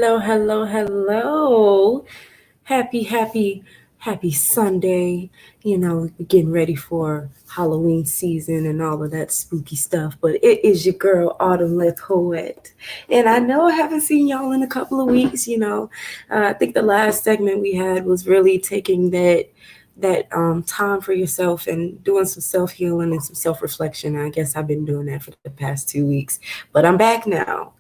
Hello, hello, hello. Happy Sunday. Getting ready for Halloween season and all of that spooky stuff. But it is your girl, Autumn Le Poete. And I know I haven't seen y'all in a couple of weeks. I think the last segment we had was really taking that time for yourself and doing some self healing and some self reflection. I guess I've been doing that for the past 2 weeks, but I'm back now,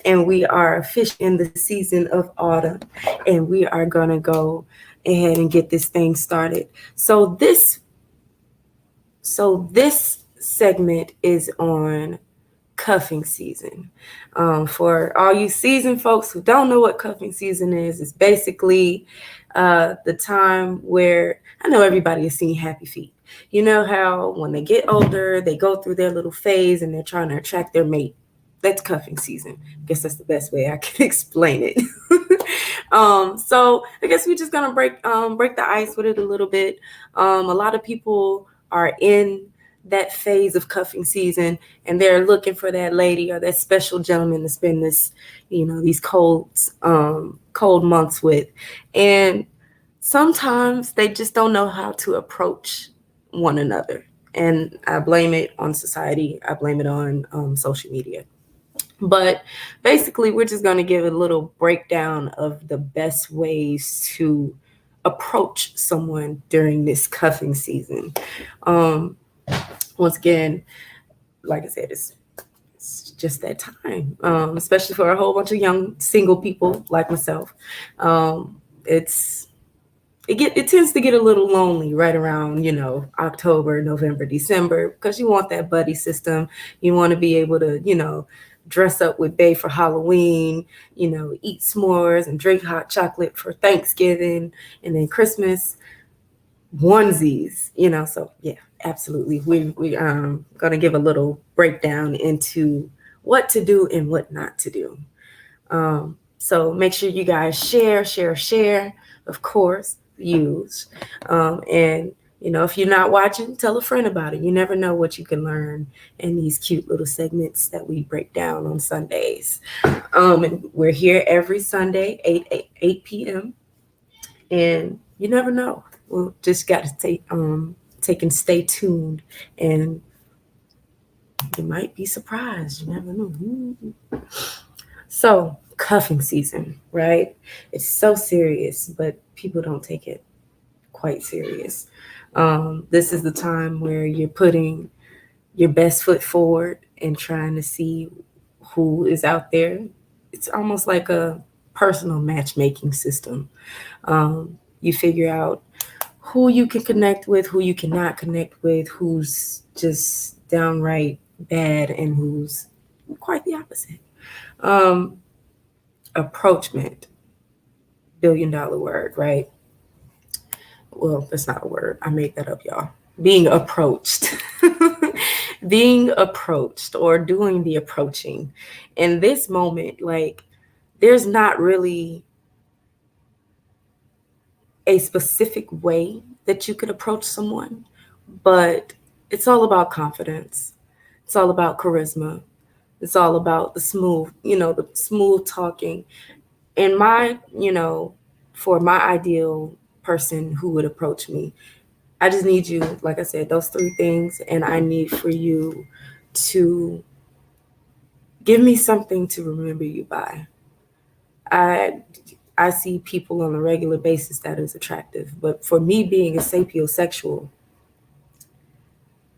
and we are officially in the season of autumn, and we are gonna go ahead and get this thing started. So this segment is on cuffing season. For all you season folks who don't know what cuffing season is, it's basically the time where I know everybody has seen Happy Feet. You know how when they get older, they go through their little phase and they're trying to attract their mate. That's cuffing season. I guess that's the best way I can explain it. So I guess we're just gonna break the ice with it a little bit. A lot of people are in that phase of cuffing season, and they're looking for that lady or that special gentleman to spend these cold months with. And sometimes they just don't know how to approach one another. And I blame it on society. I blame it on social media. But basically, we're just going to give a little breakdown of the best ways to approach someone during this cuffing season. Once again, like I said, it's just that time, especially for a whole bunch of young single people like myself. It tends to get a little lonely right around October, November, December, because you want that buddy system. You want to be able to dress up with Bay for Halloween, eat s'mores and drink hot chocolate for Thanksgiving, and then Christmas onesies. So yeah, absolutely. We gonna give a little breakdown into what to do and what not to do. So make sure you guys share, of course, use. And if you're not watching, tell a friend about it. You never know what you can learn in these cute little segments that we break down on Sundays. And we're here every Sunday, 8 p.m. And you never know. We'll just got to take and stay tuned, and you might be surprised. You never know. So, cuffing season, right? It's so serious, but people don't take it quite serious. This is the time where you're putting your best foot forward and trying to see who is out there. It's almost like a personal matchmaking system. You figure out who you can connect with, who you cannot connect with, who's just downright bad, and who's quite the opposite. Um, Approachment, $1 billion word, right? Well, that's not a word. I made that up, y'all. Being approached. Being approached or doing the approaching. In this moment, like, there's not really a specific way that you could approach someone, but it's all about confidence. It's all about charisma. It's all about the smooth talking. And for my ideal person who would approach me, I just need you, like I said, those three things. And I need for you to give me something to remember you by. I I see people on a regular basis that is attractive, but for me being a sapiosexual,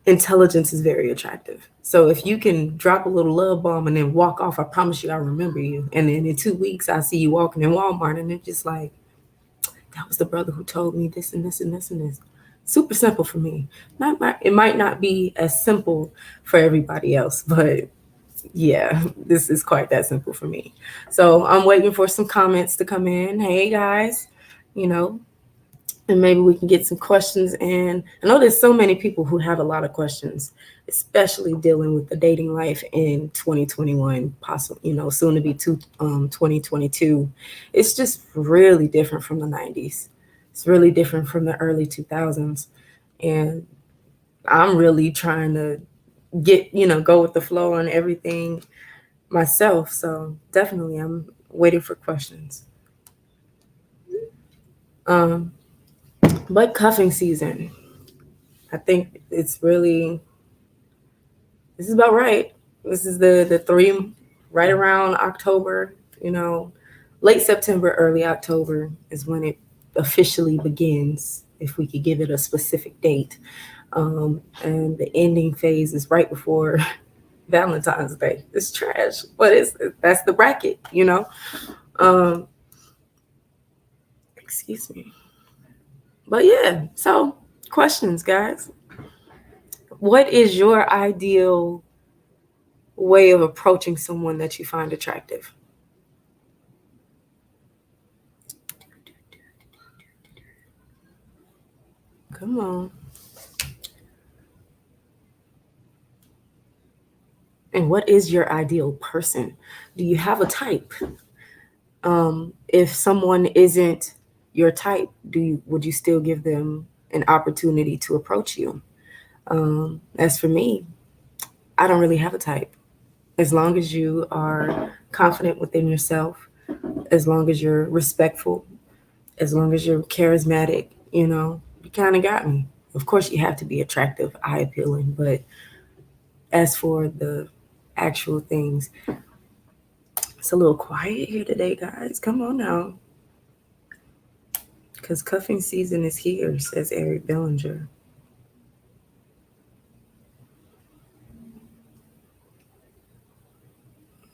intelligence is very attractive. So if you can drop a little love bomb and then walk off, I promise you I'll remember you. And then in 2 weeks I see you walking in Walmart and it's just like, that was the brother who told me this and this and this and this. Super simple for me. It might not be as simple for everybody else, but yeah, this is quite that simple for me. So I'm waiting for some comments to come in. Hey guys, you know, and maybe we can get some questions. And I know there's so many people who have a lot of questions, especially dealing with the dating life in 2021, possible, soon to be 2022. It's just really different from the 90s. It's really different from the early 2000s. And I'm really trying to go with the flow on everything myself. So definitely Waiting for questions. Um, but cuffing season, I think it's really, this is about right. This is the three right around October, late September, early October is when it officially begins, if we could give it a specific date. And the ending phase is right before Valentine's Day. It's trash, but that's the bracket. Um, excuse me. But yeah, so questions, guys. What is your ideal way of approaching someone that you find attractive? Come on. And what is your ideal person? Do you have a type? If someone isn't your type, would you still give them an opportunity to approach you? As for me, I don't really have a type. As long as you are confident within yourself, as long as you're respectful, as long as you're charismatic, you kind of got me. Of course, you have to be attractive, eye appealing, but as for the actual things, it's a little quiet here today, guys. Come on now. Because cuffing season is here, says Eric Bellinger.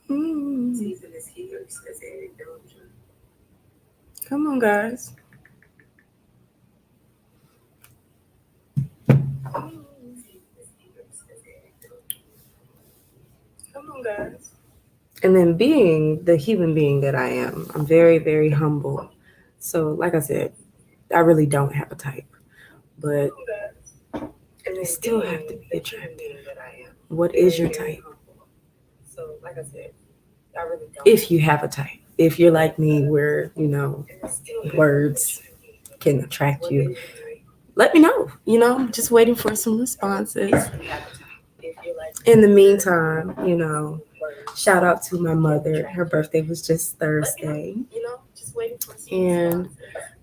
Season is here, says Eric Bellinger. Come on, guys. Come on, guys. And then being the human being that I am, I'm very, very humble. So, like I said, I really don't have a type, but they still have to be attractive. What is your type? So, like I said, I really don't. If you have a type, if you're like me, where words can attract you, let me know. I'm just waiting for some responses. In the meantime, shout out to my mother. Her birthday was just Thursday. And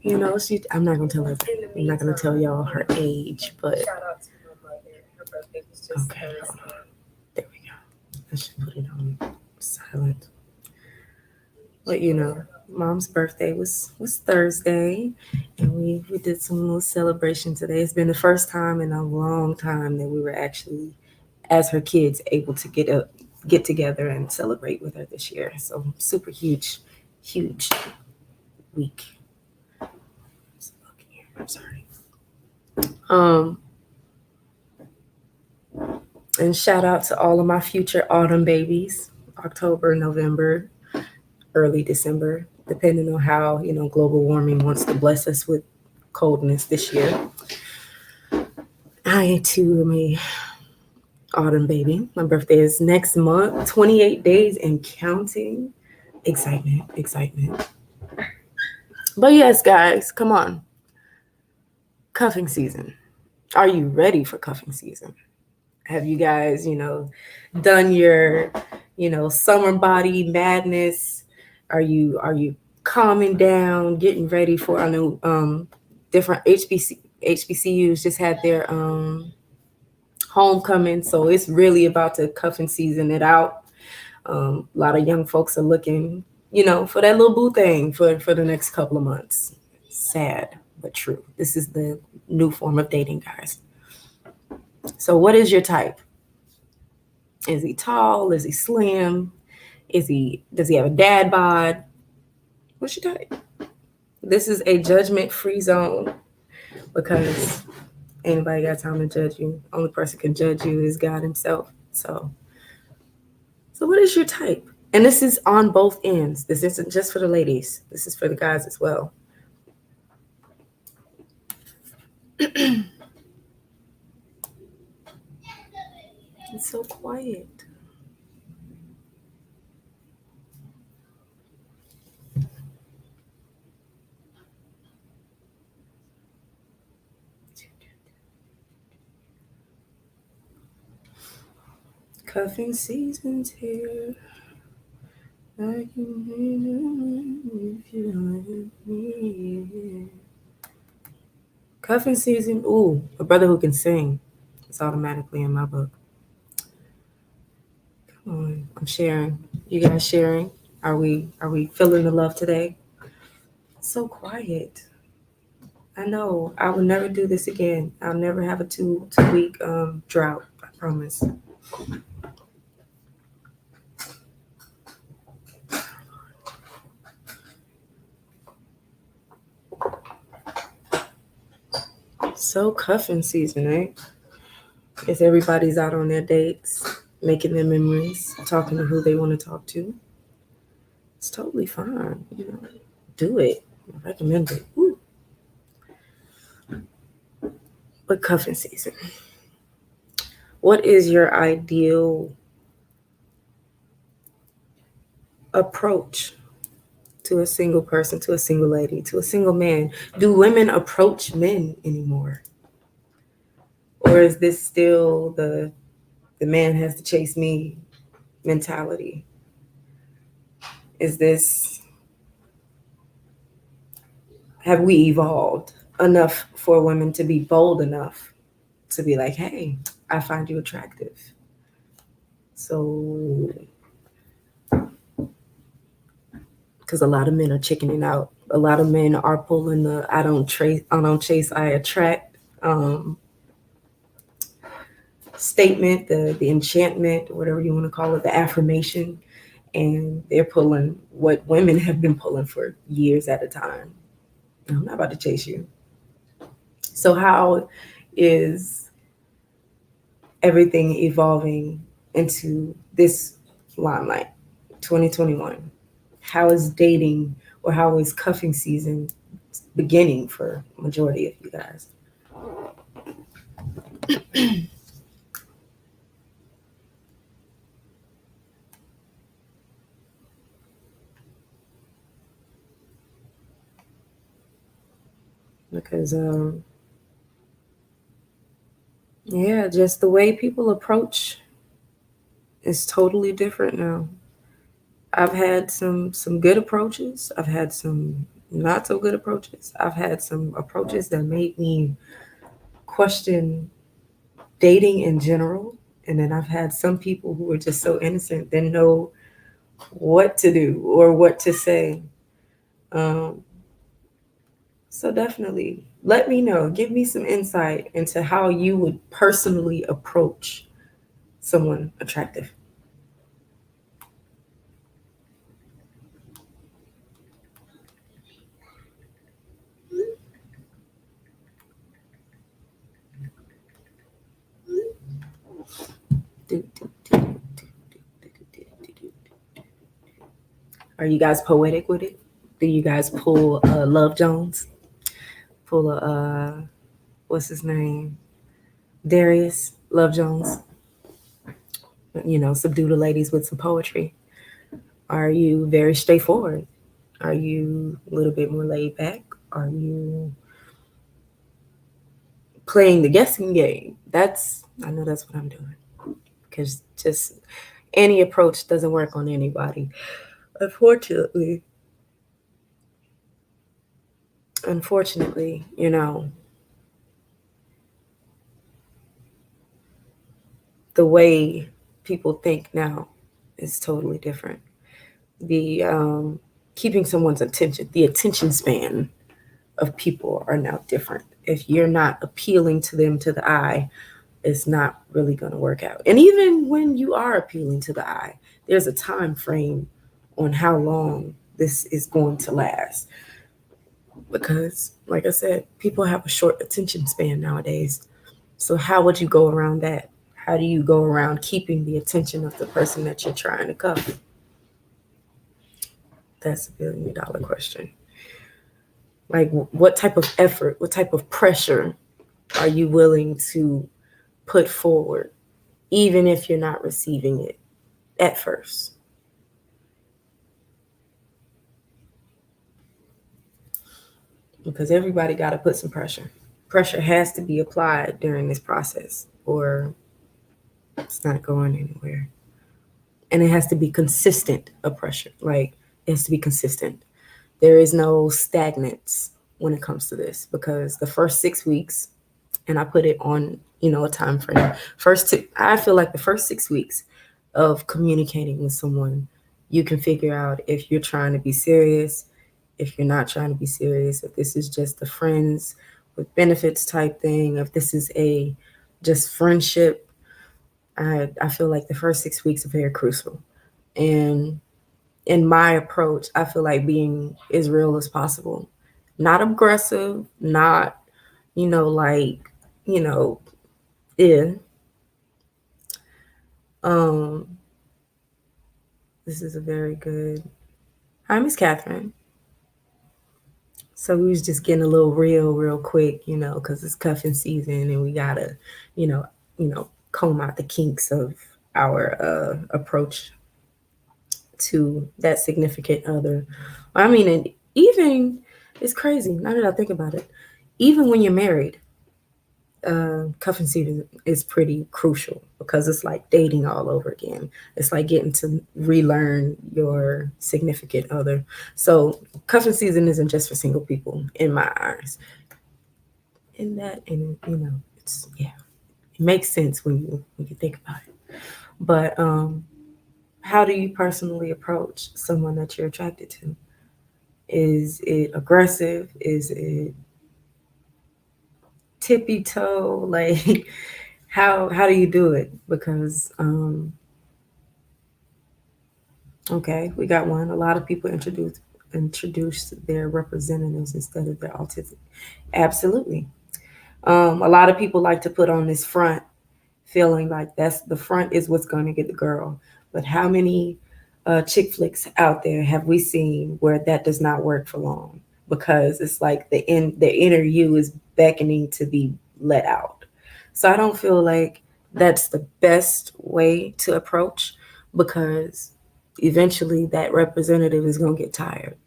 I'm not gonna tell her. I'm not gonna tell y'all her age, but okay, hold on. There we go. I should put it on silent. But mom's birthday was Thursday, and we did some little celebration today. It's been the first time in a long time that we were actually, as her kids, able to get together and celebrate with her this year. So super huge week. I'm sorry. And shout out to all of my future autumn babies, October, November, early December, depending on how, global warming wants to bless us with coldness this year. I too am a autumn baby. My birthday is next month, 28 days and counting. Excitement. But yes, guys, come on. Cuffing season. Are you ready for cuffing season? Have you guys, done your, summer body madness? Are you calming down, getting ready for, I know different HBCUs just had their homecoming, so it's really about to cuffing season it out. A lot of young folks are looking, for that little boo thing for the next couple of months. Sad but true. This is the new form of dating, guys. So what is your type? Is he tall? Is he slim? Does he have a dad bod? What's your type? This is a judgment-free zone because anybody got time to judge you. Only person can judge you is God himself. So what is your type? And this is on both ends. This isn't just for the ladies. This is for the guys as well. It's so quiet. Cuffing season's here. I can if you let me. Cuffing season. Ooh, a brother who can sing. It's automatically in my book. Come on, I'm sharing. You guys sharing? Are we feeling the love today? It's so quiet. I know. I will never do this again. I'll never have a two week drought. I promise. So cuffing season, eh? If everybody's out on their dates, making their memories, talking to who they want to talk to, it's totally fine. Do it. I recommend it. Woo. But cuffing season. What is your ideal approach to a single person, to a single lady, to a single man? Do women approach men anymore? Or is this still the man has to chase me mentality? Is this, have we evolved enough for women to be bold enough to be like, hey, I find you attractive? So, because a lot of men are chickening out. A lot of men are pulling the I don't chase, I attract statement, the enchantment, whatever you want to call it, the affirmation, and they're pulling what women have been pulling for years at a time. I'm not about to chase you. So how is everything evolving into this limelight, 2021? How is dating or how is cuffing season beginning for majority of you guys? Because yeah, just the way people approach is totally different now. I've had some good approaches. I've had some not so good approaches. I've had some approaches that made me question dating in general. And then I've had some people who were just so innocent, didn't know what to do or what to say. Um, so definitely let me know. Give me some insight into how you would personally approach someone attractive. Are you guys poetic with it? Do you guys pull Love Jones? Pull a what's his name? Darius Love Jones. Subdue the ladies with some poetry. Are you very straightforward? Are you a little bit more laid back? Are you playing the guessing game? I know that's what I'm doing. Because just any approach doesn't work on anybody. Unfortunately, unfortunately, the way people think now is totally different. The keeping someone's attention, the attention span of people are now different. If you're not appealing to them to the eye, it's not really going to work out. And even when you are appealing to the eye, there's a time frame on how long this is going to last. Because, like I said, people have a short attention span nowadays. So, how would you go around that? How do you go around keeping the attention of the person that you're trying to cuff? That's $1 billion question. Like, what type of effort, what type of pressure are you willing to put forward, even if you're not receiving it at first? Because everybody got to put some pressure. Pressure has to be applied during this process, or it's not going anywhere. and it has to be consistent oppression. Like it has to be consistent. There is no stagnance when it comes to this, because the first 6 weeks, and I put it on, a time frame. I feel like the first 6 weeks of communicating with someone, you can figure out if you're trying to be serious, if you're not trying to be serious, if this is just a friends with benefits type thing, if this is a just friendship. I feel like the first 6 weeks are very crucial. And in my approach, I feel like being as real as possible, not aggressive, not, like, you know, yeah. Um, this is a very good. Hi, Miss Catherine. So we was just getting a little real quick, because it's cuffing season and we gotta, you know, comb out the kinks of our approach to that significant other. I mean, and even it's crazy. Now that I think about it, even when you're married, cuffing season is pretty crucial because it's like dating all over again. It's like getting to relearn your significant other. So cuffing season isn't just for single people in my eyes. And it's it makes sense when you think about it. But how do you personally approach someone that you're attracted to? Is it aggressive? Is it tippy toe? Like how do you do it? Because okay, we got one. A lot of people introduce their representatives instead of their autistic. Absolutely. A lot of people like to put on this front, feeling like that's the front is what's going to get the girl. But how many chick flicks out there have we seen where that does not work for long? Because it's like the inner you is beckoning to be let out. So I don't feel like that's the best way to approach, because eventually that representative is going to get tired,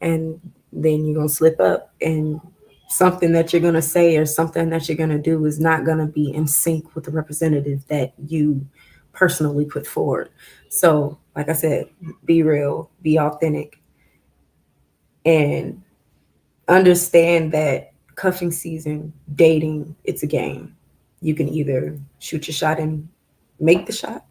and then you're going to slip up, and something that you're going to say or something that you're going to do is not going to be in sync with the representative that you personally put forward. So like I said, be real, be authentic, and understand that cuffing season, dating, it's a game. You can either shoot your shot and make the shot,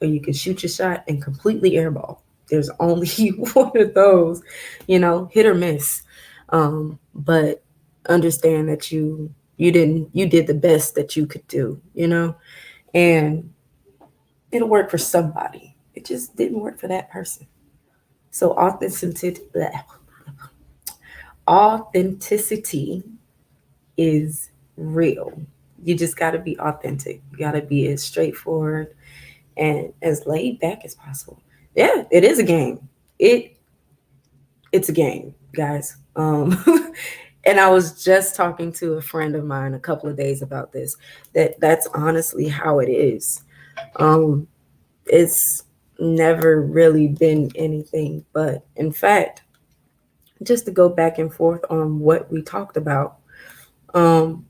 or you can shoot your shot and completely airball. There's only one of those, hit or miss. But understand that you did the best that you could do, and it'll work for somebody. It just didn't work for that person. So authenticity is real. You just got to be authentic. You got to be as straightforward and as laid back as possible. Yeah, it is a game. It's a game, guys. And I was just talking to a friend of mine a couple of days about this. That's honestly how it is. Um, it's never really been anything but. In fact, just to go back and forth on what we talked about, um,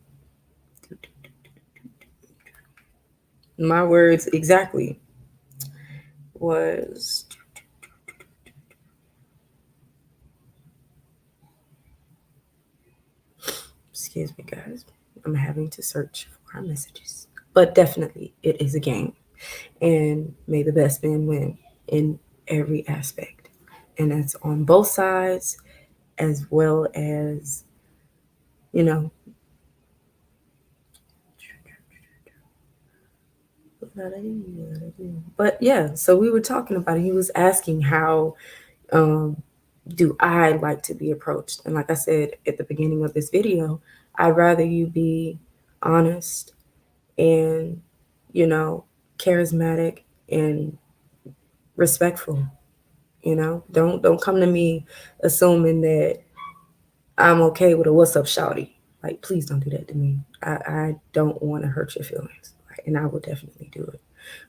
my words exactly was, excuse me, guys, I'm having to search for our messages. But definitely, it is a game. And may the best man win in every aspect. And that's on both sides, as well as, you know, but yeah, so we were talking about it. He was asking how um, do I like to be approached? And like I said at the beginning of this video, I'd rather you be honest and, you know, charismatic and respectful. Don't come to me assuming that I'm okay with a what's up, shouty. Like, please don't do that to me. I don't want to hurt your feelings, and I will definitely do it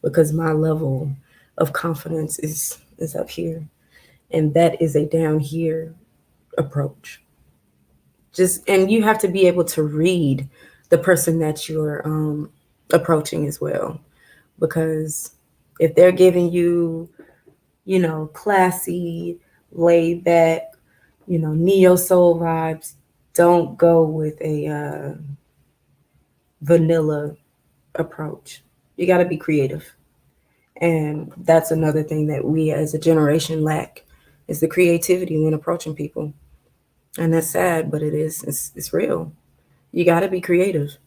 because my level of confidence is up here, and that is a down here approach. And you have to be able to read the person that you're approaching as well, because If they're giving you, classy, laid back, neo soul vibes, don't go with a vanilla approach. You got to be creative. And that's another thing that we as a generation lack is the creativity when approaching people. And that's sad, but it is. It's real. You got to be creative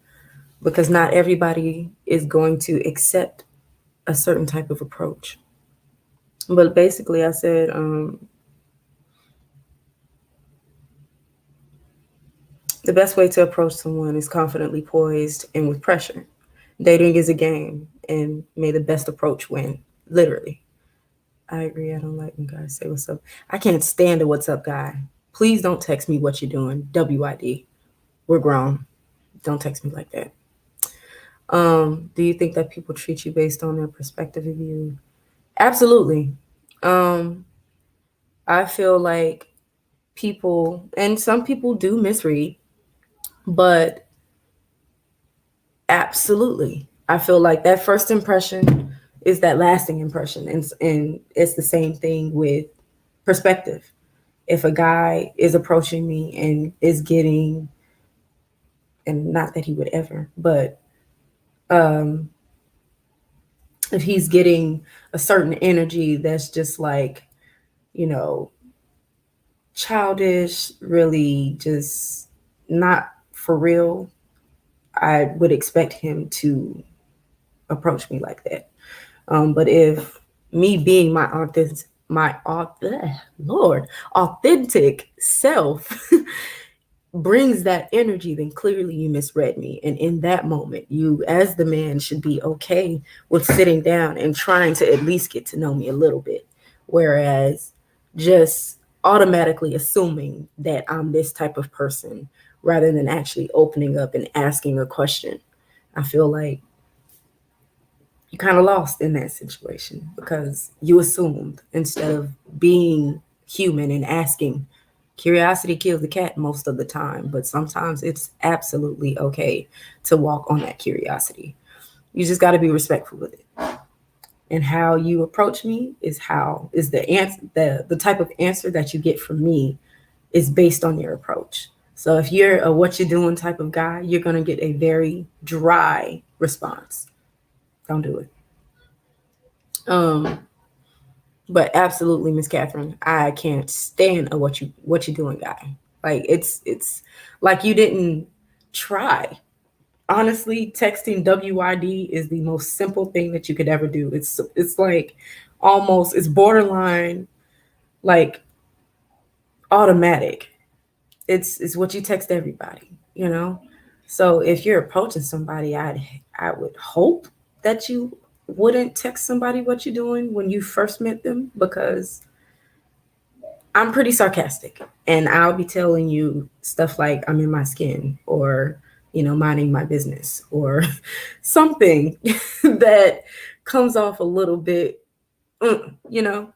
because not everybody is going to accept a certain type of approach. But basically, I said the best way to approach someone is confidently poised and with pressure. Dating is a game, and may the best approach win. Literally. I agree. I don't like when guys say what's up. I can't stand a what's up guy. Please don't text me what you're doing. WID. We're grown. Don't text me like that. Do you think that people treat you based on their perspective of you? Absolutely. Um, I feel like people, and some people do misread, but absolutely. I feel like that first impression is that lasting impression. And it's the same thing with perspective. If a guy is approaching me and is getting, and not that he would ever, but um, if he's getting a certain energy that's just like, you know, childish, really just not for real, I would expect him to approach me like that. But if me being Lord authentic self brings that energy, then clearly you misread me. And in that moment, you, as the man, should be okay with sitting down and trying to at least get to know me a little bit. Whereas just automatically assuming that I'm this type of person rather than actually opening up and asking a question, I feel like you kind of lost in that situation because you assumed instead of being human and asking. Curiosity kills the cat most of the time, but sometimes it's absolutely okay to walk on that curiosity. You just got to be respectful with it. And how you approach me is the answer, the type of answer that you get from me is based on your approach. So if you're a what you doing type of guy, you're going to get a very dry response. Don't do it. Um, but absolutely, Miss Catherine, I can't stand a what you doing guy. Like it's like you didn't try. Honestly, texting WID is the most simple thing that you could ever do. It's like almost it's borderline like automatic. It's what you text everybody, you know? So if you're approaching somebody, I would hope that you wouldn't text somebody what you're doing when you first met them because I'm pretty sarcastic and I'll be telling you stuff like I'm in my skin or, minding my business or something that comes off a little bit, you know,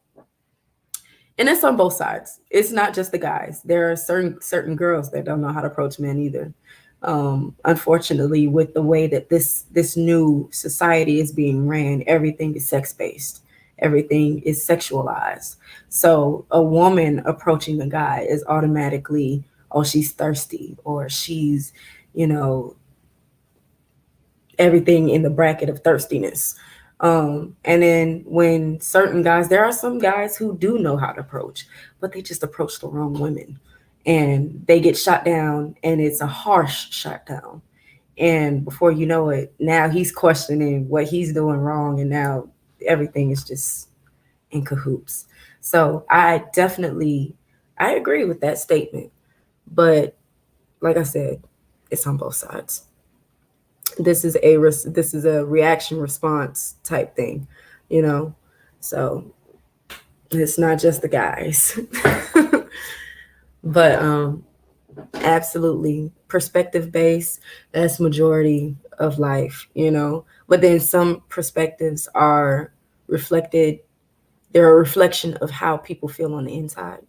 and it's on both sides. It's not just the guys. There are certain girls that don't know how to approach men either. Unfortunately, with the way that this new society is being ran, everything is sex based. Everything is sexualized. So a woman approaching a guy is automatically, oh, she's thirsty or she's, you know, everything in the bracket of thirstiness. And then when certain guys, there are some guys who do know how to approach, but they just approach the wrong women and they get shot down and it's a harsh shot down. And before you know it, now he's questioning what he's doing wrong. And now everything is just in cahoots. So I agree with that statement. But like I said, it's on both sides. This is a reaction response type thing, you know. So it's not just the guys, but absolutely perspective based. That's majority of life, you know. But then some perspectives are reflected. They're a reflection of how people feel on the inside.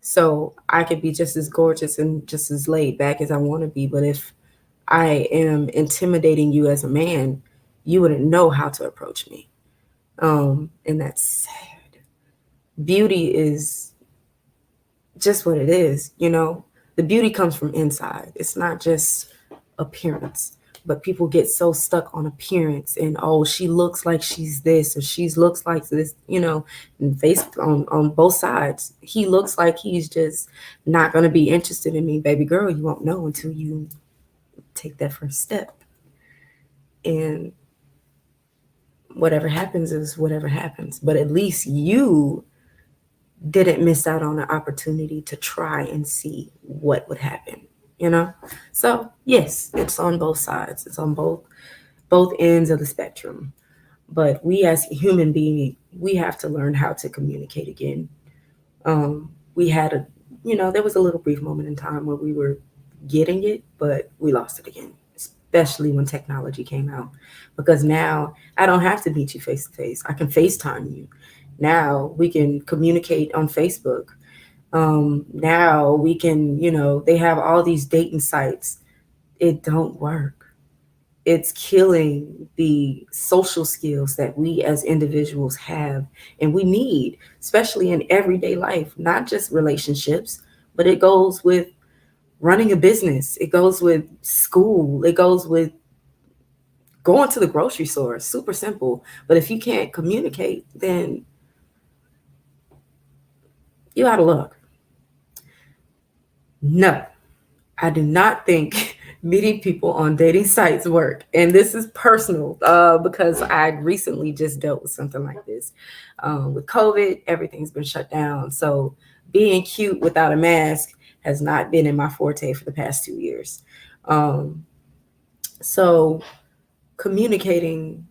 So I could be just as gorgeous and just as laid back as I want to be, but if I am intimidating you as a man, you wouldn't know how to approach me. And that's sad. Beauty is just what it is, you know. The beauty comes from inside. It's not just appearance. But people get so stuck on appearance and, oh, she looks like she's this or she looks like this, you know, and face on both sides. He looks like he's just not gonna be interested in me, baby girl. You won't know until you take that first step. And whatever happens is whatever happens. But at least you didn't miss out on the opportunity to try and see what would happen, you know? So yes, it's on both sides. It's on both ends of the spectrum. But we as a human being, we have to learn how to communicate again. We had a, you know, there was a little brief moment in time where we were getting it, but we lost it again, especially when technology came out. Because now I don't have to meet you face to face. I can FaceTime you. Now we can communicate on Facebook. Now we can, you know, they have all these dating sites. It don't work. It's killing the social skills that we as individuals have and we need, especially in everyday life, not just relationships, but it goes with running a business, it goes with school, it goes with going to the grocery store. Super simple. But if you can't communicate, then you out of luck. No, I do not think meeting people on dating sites work. And this is personal because I recently just dealt with something like this. With COVID, everything's been shut down. So being cute without a mask has not been in my forte for the past 2 years. Um, so communicating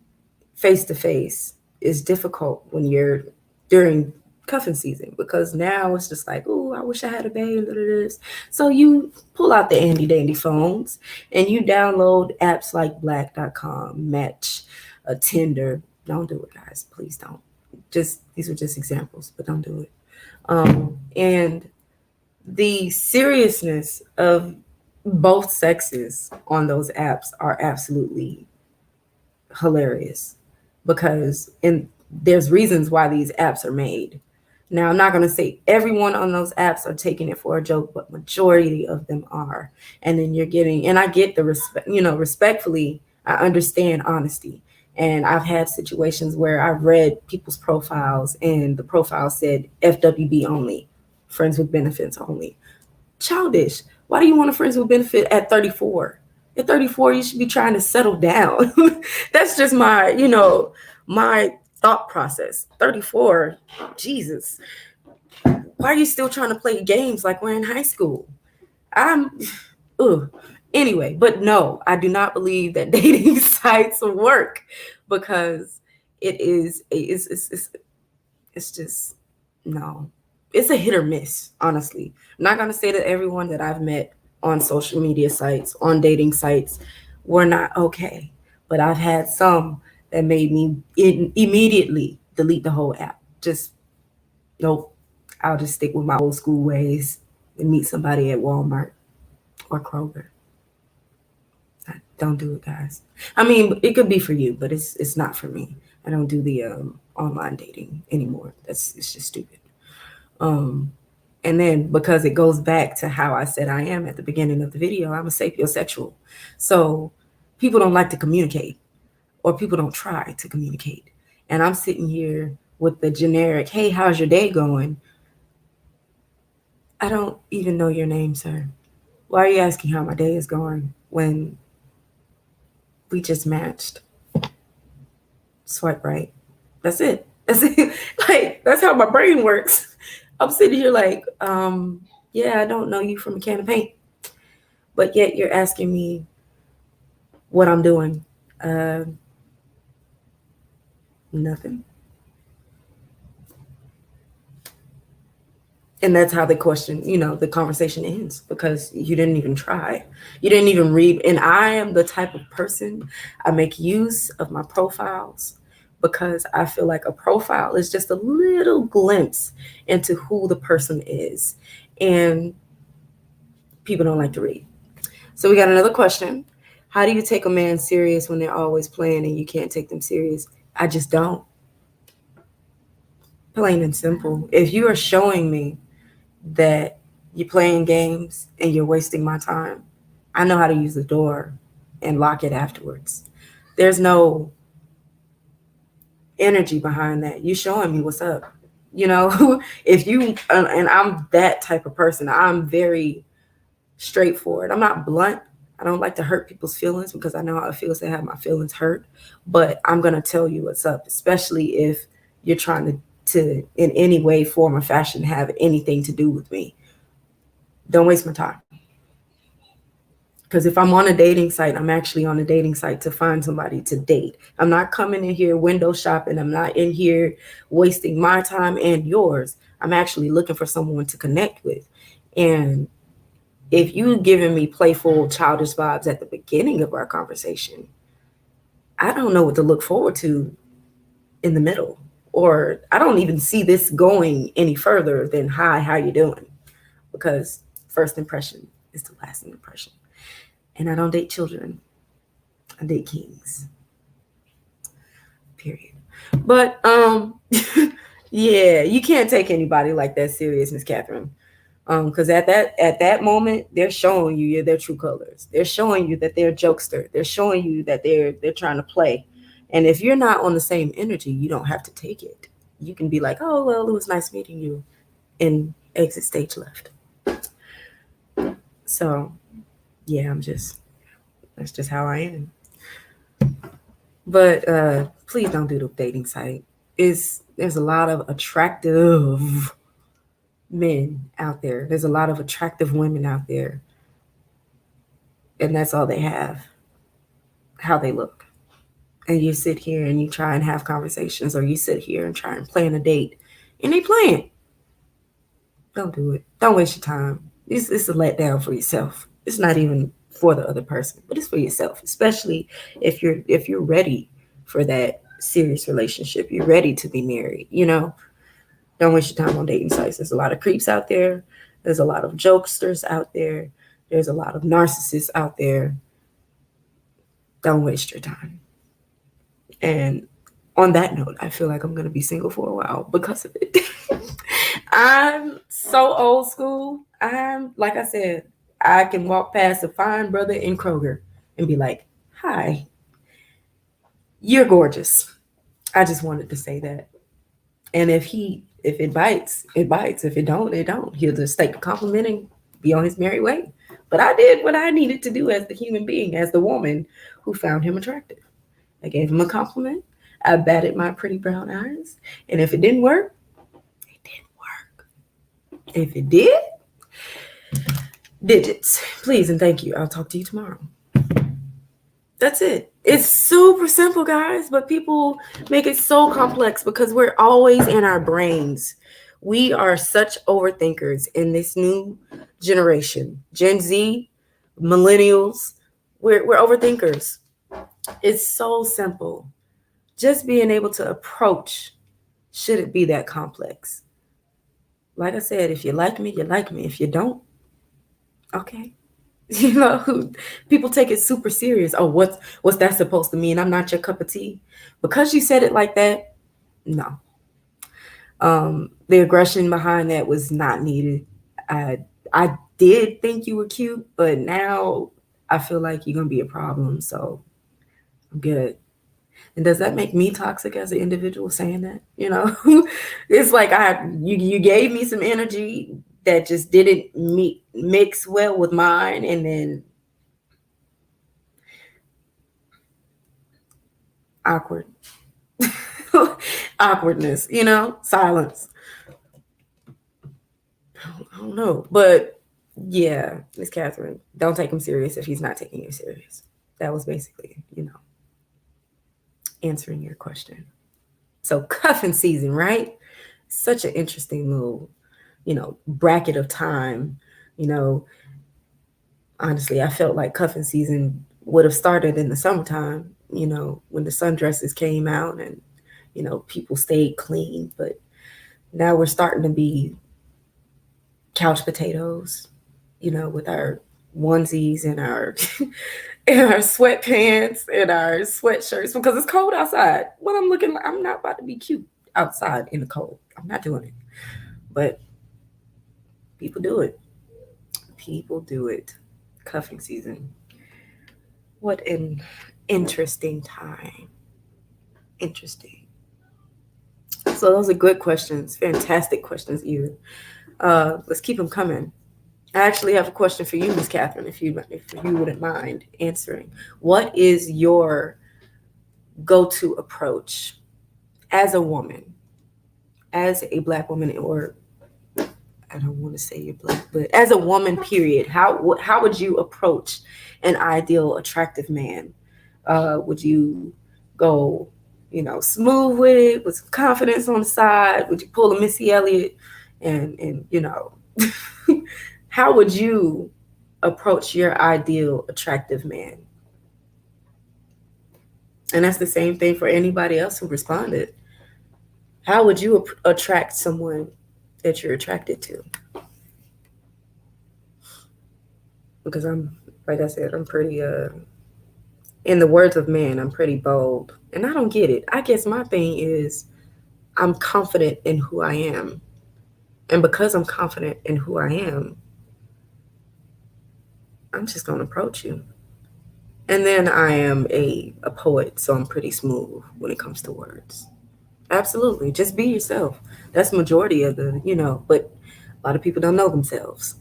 face to face is difficult when you're during cuffing season because now it's just like, oh, I wish I had a baby. So you pull out the handy dandy phones and you download apps like black.com, Match, Tinder. Don't do it, guys. Please don't. Just these are just examples, but don't do it. And the seriousness of both sexes on those apps are absolutely hilarious because there's reasons why these apps are made. Now, I'm not going to say everyone on those apps are taking it for a joke, but majority of them are. And then you're getting, and I get the respect, you know, respectfully, I understand honesty. And I've had situations where I've read people's profiles and the profile said FWB only, friends with benefits only. Childish. Why do you want a friends with benefit at 34? At 34, you should be trying to settle down. That's just my, you know, my thought process. 34, Jesus. Why are you still trying to play games like we're in high school? I'm, ugh. Anyway, but no, I do not believe that dating sites work because it's just no. It's a hit or miss, honestly. I'm not gonna say that everyone that I've met on social media sites, on dating sites, were not okay. But I've had some that made me immediately delete the whole app. Just nope. I'll just stick with my old school ways and meet somebody at Walmart or Kroger. Don't do it, guys. I mean, it could be for you, but it's not for me. I don't do the online dating anymore. It's just stupid. Um, and then because it goes back to how I said I am at the beginning of the video, I'm a sapiosexual. So people don't like to communicate or people don't try to communicate. And I'm sitting here with the generic, hey, how's your day going? I don't even know your name, sir. Why are you asking how my day is going when we just matched? Swipe right. That's it. That's it. Like, that's how my brain works. I'm sitting here like, yeah, I don't know you from a can of paint. But yet you're asking me what I'm doing. Nothing. And that's how the question, you know, the conversation ends because you didn't even try. You didn't even read. And I am the type of person, I make use of my profiles because I feel like a profile is just a little glimpse into who the person is. And people don't like to read. So we got another question. How do you take a man serious when they're always playing and you can't take them serious? I just don't. Plain and simple. If you are showing me that you're playing games and you're wasting my time, I know how to use the door and lock it afterwards. There's no energy behind that. You showing me what's up. You know, if you, and I'm that type of person, I'm very straightforward. I'm not blunt. I don't like to hurt people's feelings because I know how it feels to have my feelings hurt. But I'm going to tell you what's up, especially if you're trying to in any way, form, or fashion, have anything to do with me. Don't waste my time. Because if I'm on a dating site, I'm actually on a dating site to find somebody to date. I'm not coming in here window shopping. I'm not in here wasting my time and yours. I'm actually looking for someone to connect with. And if you giving me playful, childish vibes at the beginning of our conversation, I don't know what to look forward to in the middle. Or I don't even see this going any further than, hi, how you doing? Because first impression is the lasting impression. And I don't date children. I date kings. Period. But yeah, you can't take anybody like that serious, Miss Catherine. Because at that moment, they're showing you their true colors. They're showing you that they're a jokester. They're showing you that they're trying to play. And if you're not on the same energy, you don't have to take it. You can be like, oh well, it was nice meeting you, and exit stage left. So yeah, that's just how I am. But please don't do the dating site. There's a lot of attractive men out there. There's a lot of attractive women out there, and that's all they have, how they look. And you sit here and you try and have conversations, or you sit here and try and plan a date, and they playing. Don't do it. Don't waste your time. It's a letdown for yourself. It's not even for the other person, but it's for yourself, especially if you're ready for that serious relationship. You're ready to be married. Don't waste your time on dating sites. There's a lot of creeps out there. There's a lot of jokesters out there. There's a lot of narcissists out there. Don't waste your time. And on that note, I feel like I'm going to be single for a while because of it. I'm so old school. Like I said, I can walk past a fine brother in Kroger and be like, hi, you're gorgeous. I just wanted to say that. And if it bites, it bites. If it don't, it don't. He'll just take the compliment and be on his merry way. But I did what I needed to do as the human being, as the woman who found him attractive. I gave him a compliment. I batted my pretty brown eyes. And if it didn't work, it didn't work. If it did, digits. Please and thank you. I'll talk to you tomorrow. That's it. It's super simple, guys, but people make it so complex because we're always in our brains. We are such overthinkers in this new generation. Gen Z, millennials, we're overthinkers. It's so simple. Just being able to approach, should it be that complex? Like I said, if you like me, you like me. If you don't, okay. People take it super serious. Oh, what's that supposed to mean? I'm not your cup of tea. Because you said it like that, no. The aggression behind that was not needed. I did think you were cute, but now I feel like you're gonna be a problem. So I'm good. And does that make me toxic as an individual saying that? It's like you gave me some energy that just didn't mix well with mine, and then awkward. Awkwardness, silence. I don't know. But yeah, Miss Catherine, don't take him serious if he's not taking you serious. That was basically, answering your question. So cuffing season, right? Such an interesting little, bracket of time. Honestly, I felt like cuffing season would have started in the summertime, when the sundresses came out and, people stayed clean. But now we're starting to be couch potatoes, with our onesies and our and our sweatpants and our sweatshirts because it's cold outside. What I'm not about to be cute outside in the cold. I'm not doing it. But people do it. People do it. Cuffing season. What an interesting time. Interesting. So those are good questions. Fantastic questions, either. Let's keep them coming. I actually have a question for you, Miss Catherine, if you wouldn't mind answering. What is your go-to approach as a woman, as a black woman, or I don't want to say you're black, but as a woman, period? How would you approach an ideal, attractive man? Would you go, smooth with it, with some confidence on the side? Would you pull a Missy Elliott, and how would you approach your ideal, attractive man? And that's the same thing for anybody else who responded. How would you attract someone that you're attracted to? Because like I said, I'm pretty, in the words of man, I'm pretty bold. And I don't get it. I guess my thing is I'm confident in who I am. And because I'm confident in who I am, I'm just going to approach you. And then I am a poet, so I'm pretty smooth when it comes to words. Absolutely. Just be yourself. That's majority of but a lot of people don't know themselves.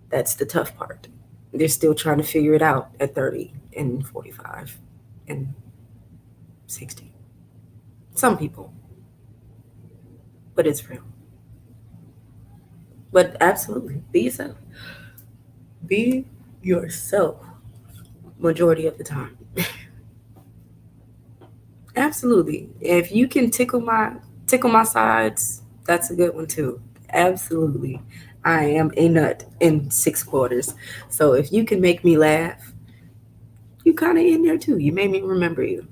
That's the tough part. They're still trying to figure it out at 30 and 45 and 60. Some people. But it's real. But absolutely, be yourself. Be yourself majority of the time. Absolutely. If you can tickle my sides, that's a good one too. Absolutely. I am a nut in 6 quarters. So if you can make me laugh, you kind of in there too. You made me remember you.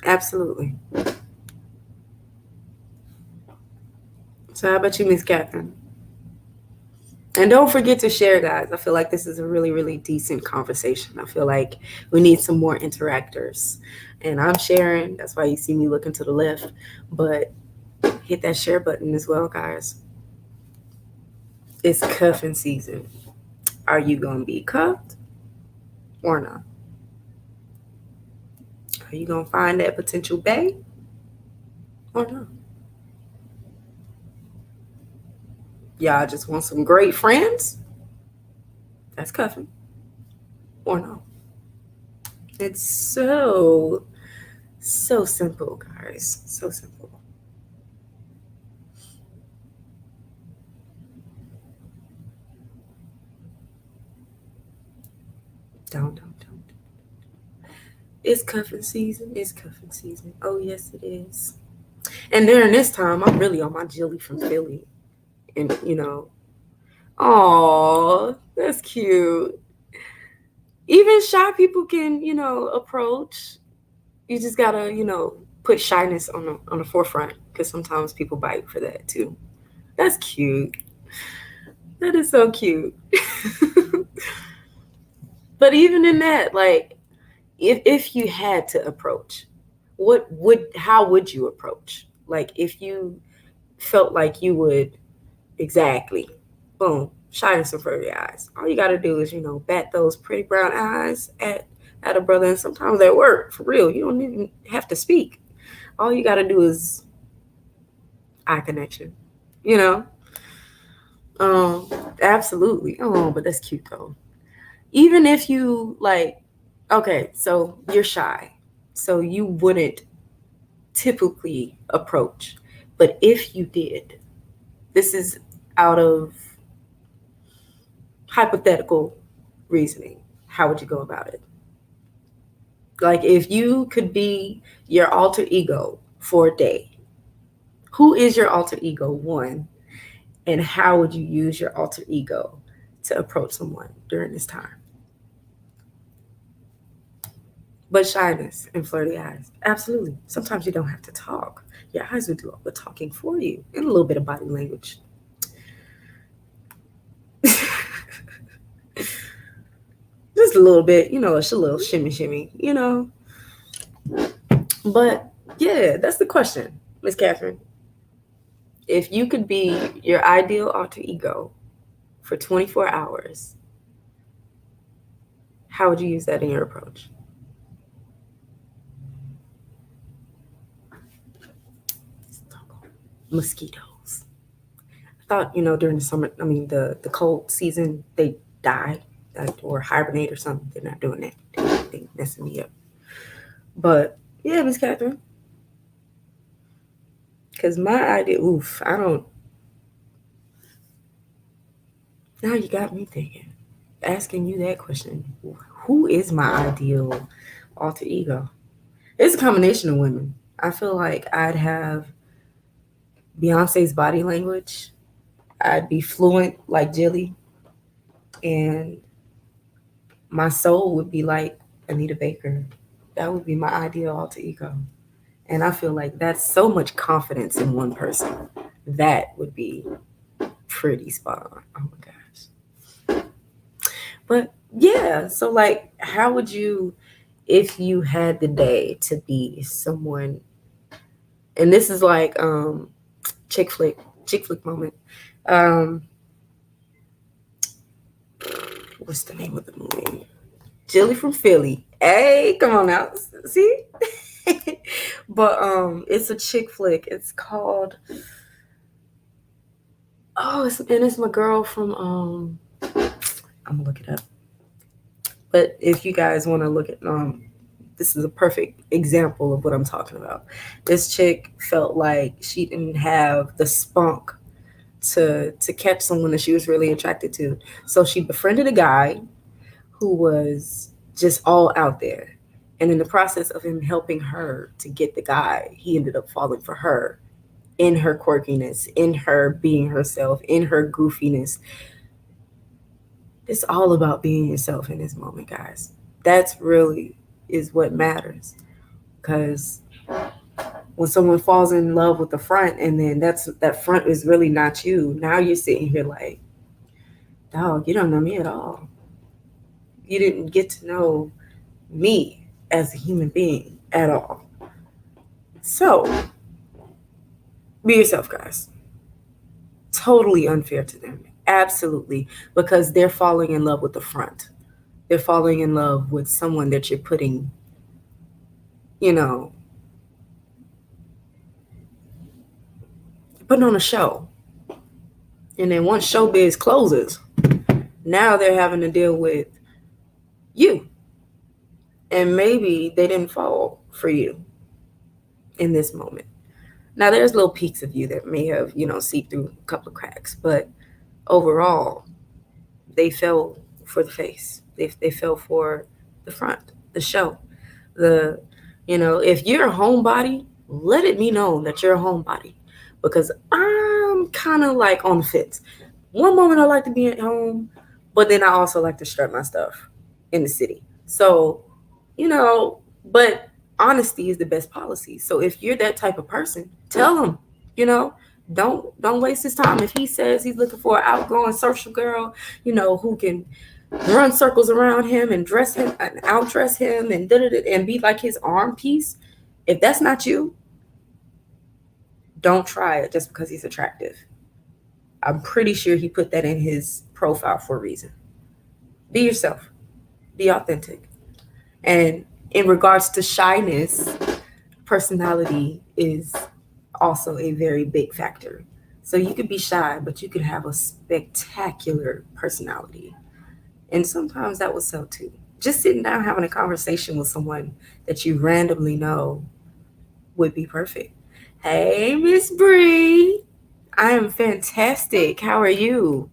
Absolutely. So how about you, Miss Catherine? And don't forget to share, guys. I feel like this is a really, really decent conversation. I feel like we need some more interactors. And I'm sharing. That's why you see me looking to the left. But hit that share button as well, guys. It's cuffing season. Are you going to be cuffed or not? Are you going to find that potential bae or not? Y'all just want some great friends? That's cuffing or no? It's so simple, guys. So simple. Don't. It's cuffing season. It's cuffing season. Oh, yes, it is. And during this time, I'm really on my Jilly from Philly. And, oh, that's cute. Even shy people can, approach. You just gotta, put shyness on the forefront because sometimes people bite for that too. That's cute. That is so cute. But even in that, like, if you had to approach, how would you approach? Like, if you felt like you would, exactly, boom, shyness in front of your eyes. All you got to do is, bat those pretty brown eyes at a brother, and sometimes that work for real. You don't even have to speak. All you got to do is eye connection. You know, absolutely. Oh, but that's cute though. Even if you like, okay, so you're shy, so you wouldn't typically approach, but if you did, this is out of hypothetical reasoning. How would you go about it? Like, if you could be your alter ego for a day, who is your alter ego, one, and how would you use your alter ego to approach someone during this time? But shyness and flirty eyes, absolutely. Sometimes you don't have to talk. Your eyes will do all the talking for you, and a little bit of body language. Just a little bit, it's a little shimmy, But yeah, that's the question, Miss Catherine. If you could be your ideal alter ego for 24 hours, how would you use that in your approach? Mosquitoes. I thought, during the summer, I mean, the cold season, they die or hibernate or something. They're not doing that. They messing me up. But yeah, Miss Catherine, because my idea, I don't, now you got me thinking, asking you that question. Who is my ideal alter ego? It's a combination of women. I feel like I'd have Beyonce's body language. I'd be fluent like Jilly, and my soul would be like Anita Baker. That would be my ideal alter ego. And I feel like that's so much confidence in one person. That would be pretty spot on. Oh my gosh. But yeah, so like, how would you, if you had the day to be someone, and this is like chick flick, chick flick moment. Um, what's the name of the movie? Jilly from Philly. Hey, come on now. See? But it's a chick flick. It's called it's my girl from I'm gonna look it up. But if you guys want to look at this is a perfect example of what I'm talking about. This chick felt like she didn't have the spunk to catch someone that she was really attracted to. So she befriended a guy who was just all out there. And in the process of him helping her to get the guy, he ended up falling for her in her quirkiness, in her being herself, in her goofiness. It's all about being yourself in this moment, guys. That's really is what matters. Because when someone falls in love with the front and then that front is really not you, now you're sitting here like, dog, you don't know me at all. You didn't get to know me as a human being at all. So be yourself, guys. Totally unfair to them. Absolutely. Because they're falling in love with the front. They're falling in love with someone that you're putting, you know, putting on a show. And then once showbiz closes, now they're having to deal with you. And maybe they didn't fall for you in this moment. Now there's little peaks of you that may have, seeped through a couple of cracks, but overall, they fell for the face. They fell for the front, the show. The, if you're a homebody, let it be known that you're a homebody, because I'm kind of like on the fence. One moment I like to be at home, but then I also like to strut my stuff in the city. So, but honesty is the best policy. So if you're that type of person, tell him, you know, don't waste his time. If he says he's looking for an outgoing social girl, who can run circles around him and dress him and outdress him and and be like his arm piece, if that's not you, don't try it just because he's attractive. I'm pretty sure he put that in his profile for a reason. Be yourself. Be authentic. And in regards to shyness, personality is also a very big factor. So you could be shy, but you could have a spectacular personality. And sometimes that will sell too. Just sitting down having a conversation with someone that you randomly know would be perfect. Hey, Miss Bree. I am fantastic. How are you?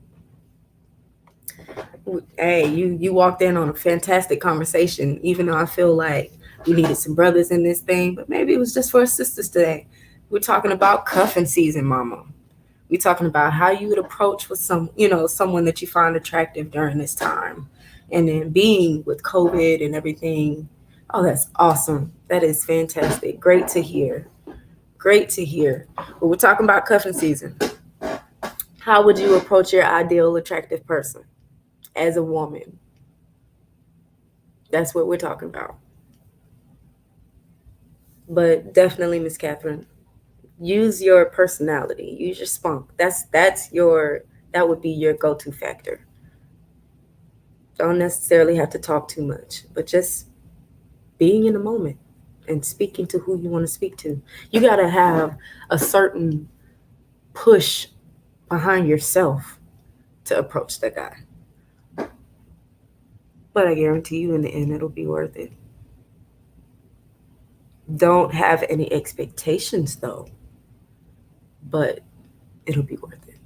Hey, you walked in on a fantastic conversation, even though I feel like we needed some brothers in this thing, but maybe it was just for us sisters today. We're talking about cuffing season, mama. We're talking about how you would approach with someone that you find attractive during this time. And then being with COVID and everything. Oh, that's awesome. That is fantastic. Great to hear. Great to hear. But we're talking about cuffing season. How would you approach your ideal attractive person as a woman? That's what we're talking about. But definitely, Miss Catherine, Use your personality. Use your spunk. That would be your go-to factor. Don't necessarily have to talk too much, but just being in the moment and speaking to who you want to speak to. You got to have a certain push behind yourself to approach the guy. But I guarantee you, in the end, it'll be worth it. Don't have any expectations, though, but it'll be worth it.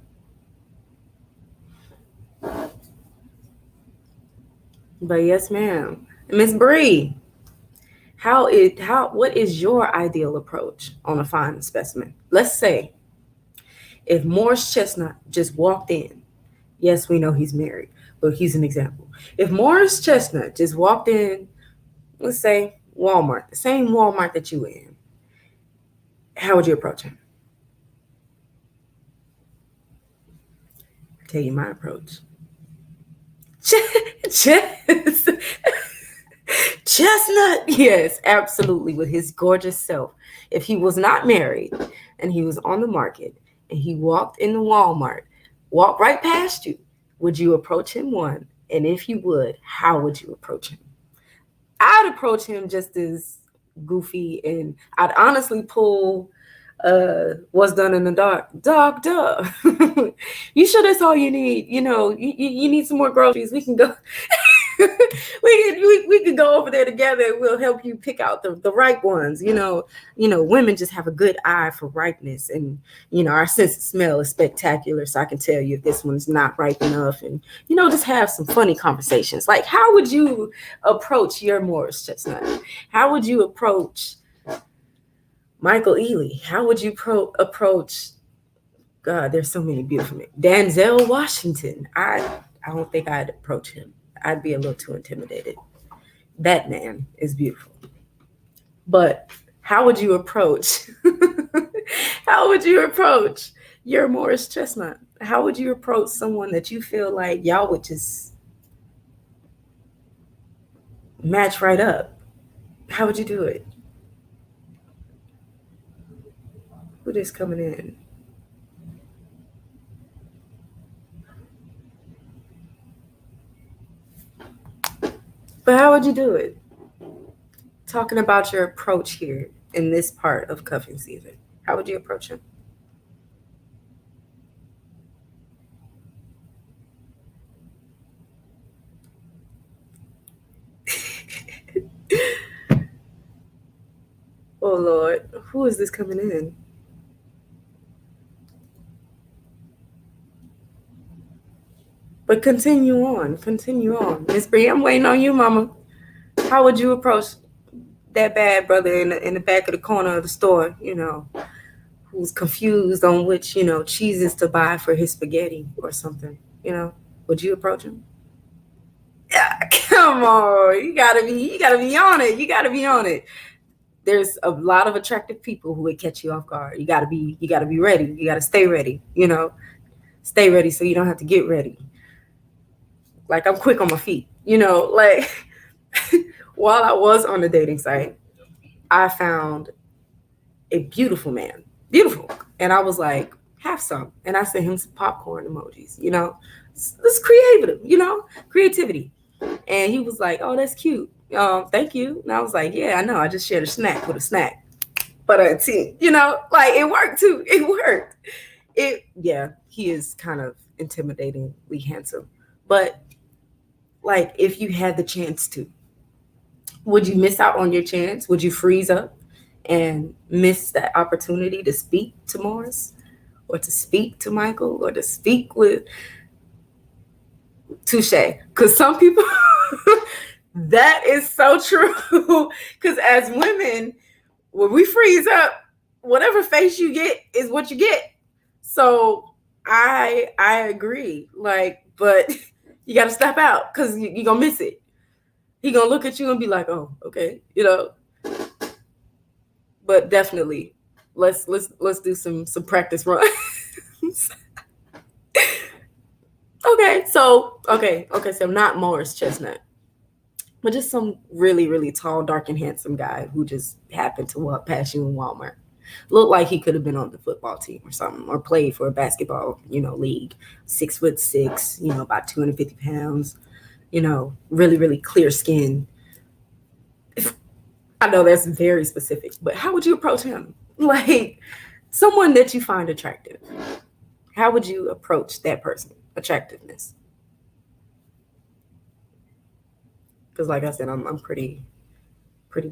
But yes, ma'am. Miss Bree, what is your ideal approach on a fine specimen? Let's say if Morris Chestnut just walked in, yes, we know he's married, but he's an example. If Morris Chestnut just walked in, let's say Walmart, the same Walmart that you in, how would you approach him? I'll tell you my approach. Chestnut, yes, absolutely, with his gorgeous self. If he was not married and he was on the market and he walked in the Walmart, walked right past you, would you approach him? One, and if you would, how would you approach him? I'd approach him just as goofy, and I'd honestly pull what's done in the dark. Dog, duh. You sure that's all you need? You need some more groceries. We can go. we can go over there together, and we'll help you pick out the ripe ones. Women just have a good eye for ripeness, and our sense of smell is spectacular. So I can tell you if this one's not ripe enough, and just have some funny conversations. Like, how would you approach your Morris Chestnut? How would you approach Michael Ealy? How would you approach? God, there's so many beautiful men. Denzel Washington. I don't think I'd approach him. I'd be a little too intimidated. That man is beautiful. But how would you approach? How would you approach your Morris Chestnut? How would you approach someone that you feel like y'all would just match right up? How would you do it? Who is coming in? But how would you do it? Talking about your approach here in this part of cuffing season. How would you approach him? Oh Lord, who is this coming in? But continue on. Miss Bree, I'm waiting on you, mama. How would you approach that bad brother in the back of the corner of the store, who's confused on which, cheeses to buy for his spaghetti or something, Would you approach him? Yeah, come on. You gotta be on it. You gotta be on it. There's a lot of attractive people who would catch you off guard. You gotta be ready. You gotta stay ready, Stay ready so you don't have to get ready. Like, I'm quick on my feet, like while I was on the dating site, I found a beautiful man. Beautiful. And I was like, have some. And I sent him some popcorn emojis, It's creativity. And he was like, oh, that's cute. Thank you. And I was like, yeah, I know. I just shared a snack with a snack. But like, it worked too. It worked. He is kind of intimidatingly handsome. But like, if you had the chance to, would you miss out on your chance? Would you freeze up and miss that opportunity to speak to Morris, or to speak to Michael, or to speak with Touche? Because some people, that is so true. Because as women, when we freeze up, whatever face you get is what you get. So I agree. Like, but you got to step out, because you're going to miss it. He going to look at you and be like, oh, okay, But definitely, let's do some practice runs. So not Morris Chestnut, but just some really, really tall, dark, and handsome guy who just happened to walk past you in Walmart. Looked like he could have been on the football team or something, or played for a basketball, league. 6'6", about 250 pounds, really, really clear skin. I know that's very specific, but how would you approach him? Like someone that you find attractive. How would you approach that person? Attractiveness. Because like I said, I'm pretty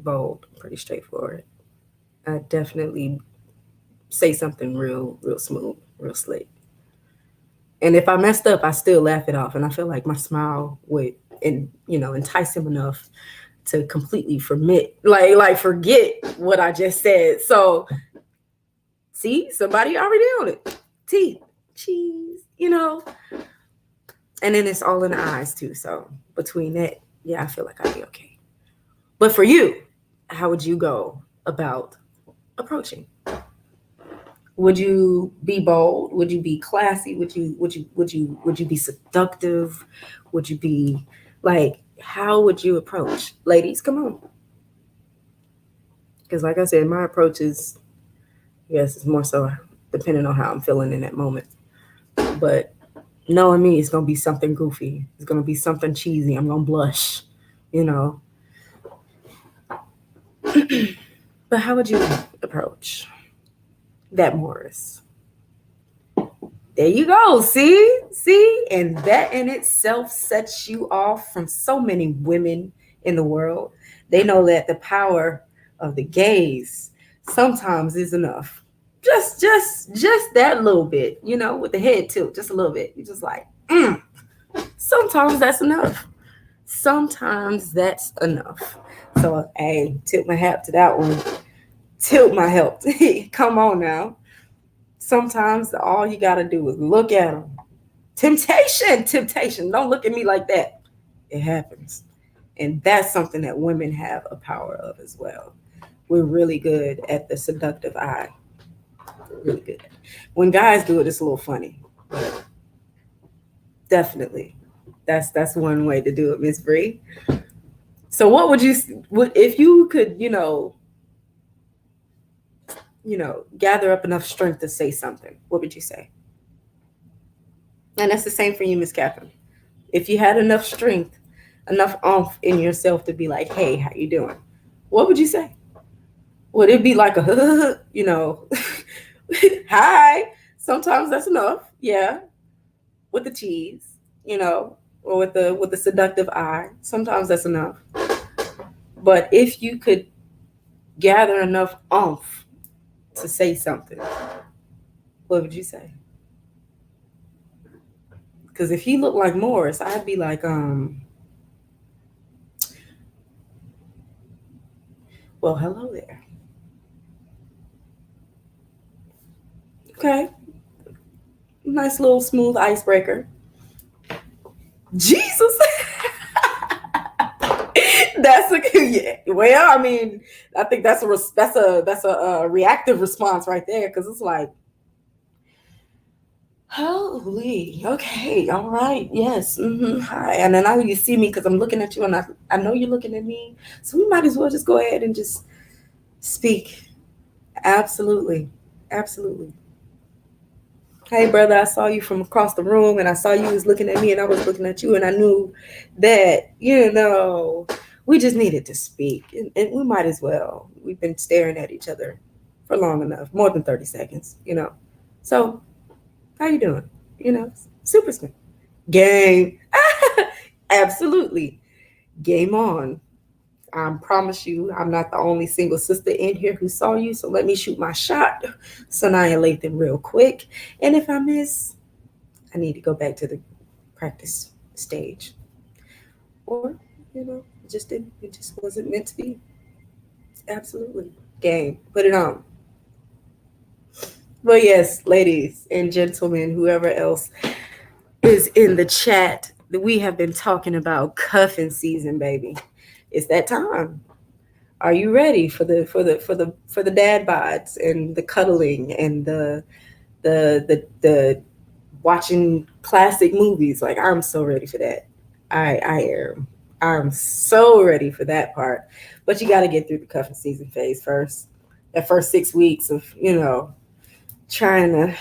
bold, pretty straightforward. I definitely say something real smooth, real slick. And if I messed up, I still laugh it off. And I feel like my smile would entice him enough to completely forget what I just said. So see, somebody already on it. Teeth, cheese, And then it's all in the eyes too. So between that, yeah, I feel like I'd be okay. But for you, how would you go about approaching? Would you be bold? Would you be classy? Would you be seductive? Would you be like, how would you approach? Ladies, come on. Because like I said, my approach is, yes, it's more so depending on how I'm feeling in that moment. But knowing me, it's gonna be something goofy. It's gonna be something cheesy. I'm gonna blush, But how would you approach that, Morris? There you go. See, and that in itself sets you off from so many women in the world. They know that the power of the gaze sometimes is enough. Just that little bit, with the head tilt, just a little bit. You're just like, sometimes that's enough. Sometimes that's enough. So, hey, tip my hat to that one. Tilt my help. Come on now. Sometimes all you got to do is look at them. Temptation. Don't look at me like that. It happens. And that's something that women have a power of as well. We're really good at the seductive eye. Really good. When guys do it, it's a little funny. But definitely. That's one way to do it, Miss Bree. So what would if you could, gather up enough strength to say something, what would you say? And that's the same for you, Miss Catherine. If you had enough strength, enough oomph in yourself to be like, hey, how you doing? What would you say? Would it be like a, hi? Sometimes that's enough. Yeah. With the cheese, or with the seductive eye. Sometimes that's enough. But if you could gather enough oomph to say something, what would you say? Because if he looked like Morris, I'd be like, well, hello there. Okay. Nice little smooth icebreaker. Jesus. That's a yeah. Well, I mean, I think that's a reactive response right there, because it's like, holy, okay, all right, yes, hi. And then now you see me because I'm looking at you, and I know you're looking at me, so we might as well just go ahead and just speak. Absolutely. Hey, brother, I saw you from across the room, and I saw you was looking at me, and I was looking at you, and I knew that, we just needed to speak, and we might as well. We've been staring at each other for long enough, more than 30 seconds, So, how you doing? Super smooth. Game. Absolutely. Game on. I promise you, I'm not the only single sister in here who saw you, so let me shoot my shot, annihilate them real quick. And if I miss, I need to go back to the practice stage. Or, it just wasn't meant to be. Absolutely. Game. Put it on. Well, yes, ladies and gentlemen, whoever else is in the chat, we have been talking about cuffing season, baby. It's that time. Are you ready for the dad bods and the cuddling and the watching classic movies? Like, I'm so ready for that. I'm so ready for that part. But you got to get through the cuffing season phase first. that first 6 weeks of, trying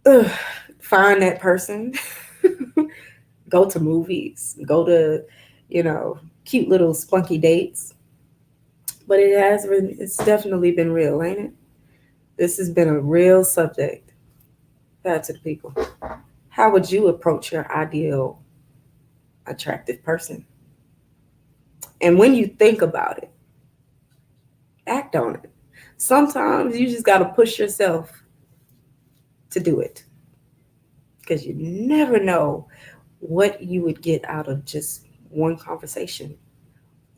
to find that person, go to movies, go to, cute little spunky dates. But it's definitely been real, ain't it? This has been a real subject. Back to the people. How would you approach your ideal attractive person? And when you think about it, act on it. Sometimes you just got to push yourself to do it because you never know what you would get out of just one conversation.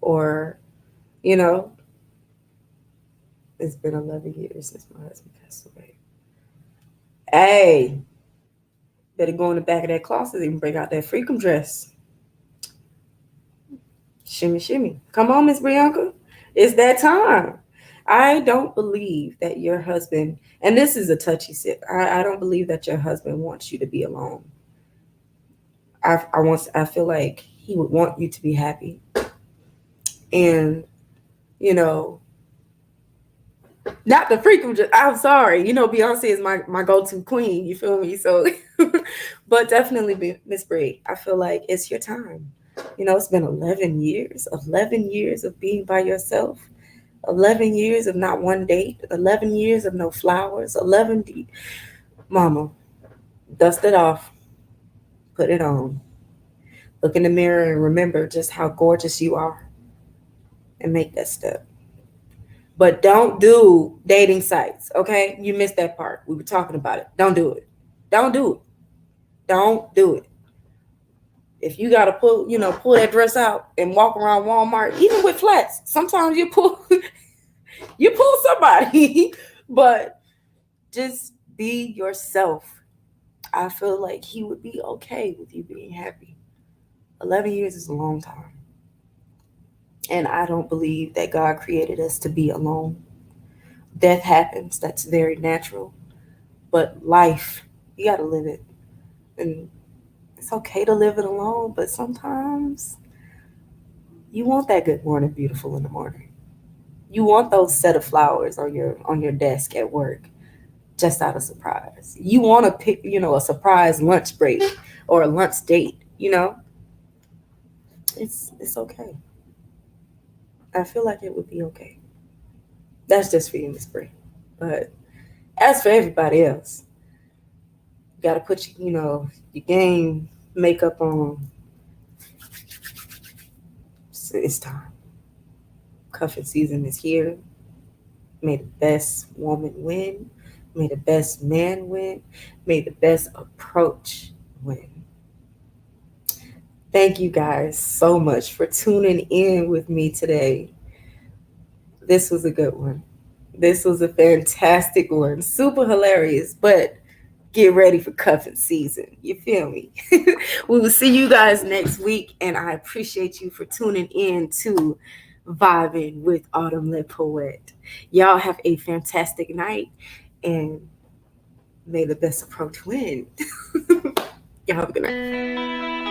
Or, you know, it's been 11 years since my husband passed away. Hey, better go in the back of that closet and bring out that freakum dress. Shimmy, shimmy. Come on, Miss Bianca. It's that time. I don't believe that your husband, and this is a touchy sip, I don't believe that your husband wants you to be alone. I feel like he would want you to be happy. And, you know, not the freakum dress. I'm sorry. Beyonce is my go-to queen. You feel me? So, but definitely, Miss Brie, I feel like it's your time. It's been 11 years, 11 years of being by yourself, 11 years of not one date, 11 years of no flowers, Mama, dust it off, put it on, look in the mirror and remember just how gorgeous you are and make that step. But don't do dating sites, okay? You missed that part. We were talking about it. Don't do it. Don't do it. Don't do it. If you gotta pull that dress out and walk around Walmart, even with flats, sometimes you pull you pull somebody, but just be yourself. I feel like he would be okay with you being happy. 11 years is a long time. And I don't believe that God created us to be alone. Death happens, that's very natural. But life, you gotta live it. And it's okay to live it alone, but sometimes you want that good morning beautiful in the morning. You want those set of flowers on your desk at work just out of surprise. You want to pick, a surprise lunch break or a lunch date. It's okay. I feel like it would be okay. That's just for you, Miss Brie. But as for everybody else, you gotta put your game makeup on. It's time. Cuffing season is here. May the best woman win. May the best man win. May the best approach win. Thank you guys so much for tuning in with me today. This was a good one. This was a fantastic one. Super hilarious, but get ready for cuffing season. You feel me? We will see you guys next week, and I appreciate you for tuning in to Vibing with Autumn Le Poete. Y'all have a fantastic night, and may the best approach win. Y'all have a good night.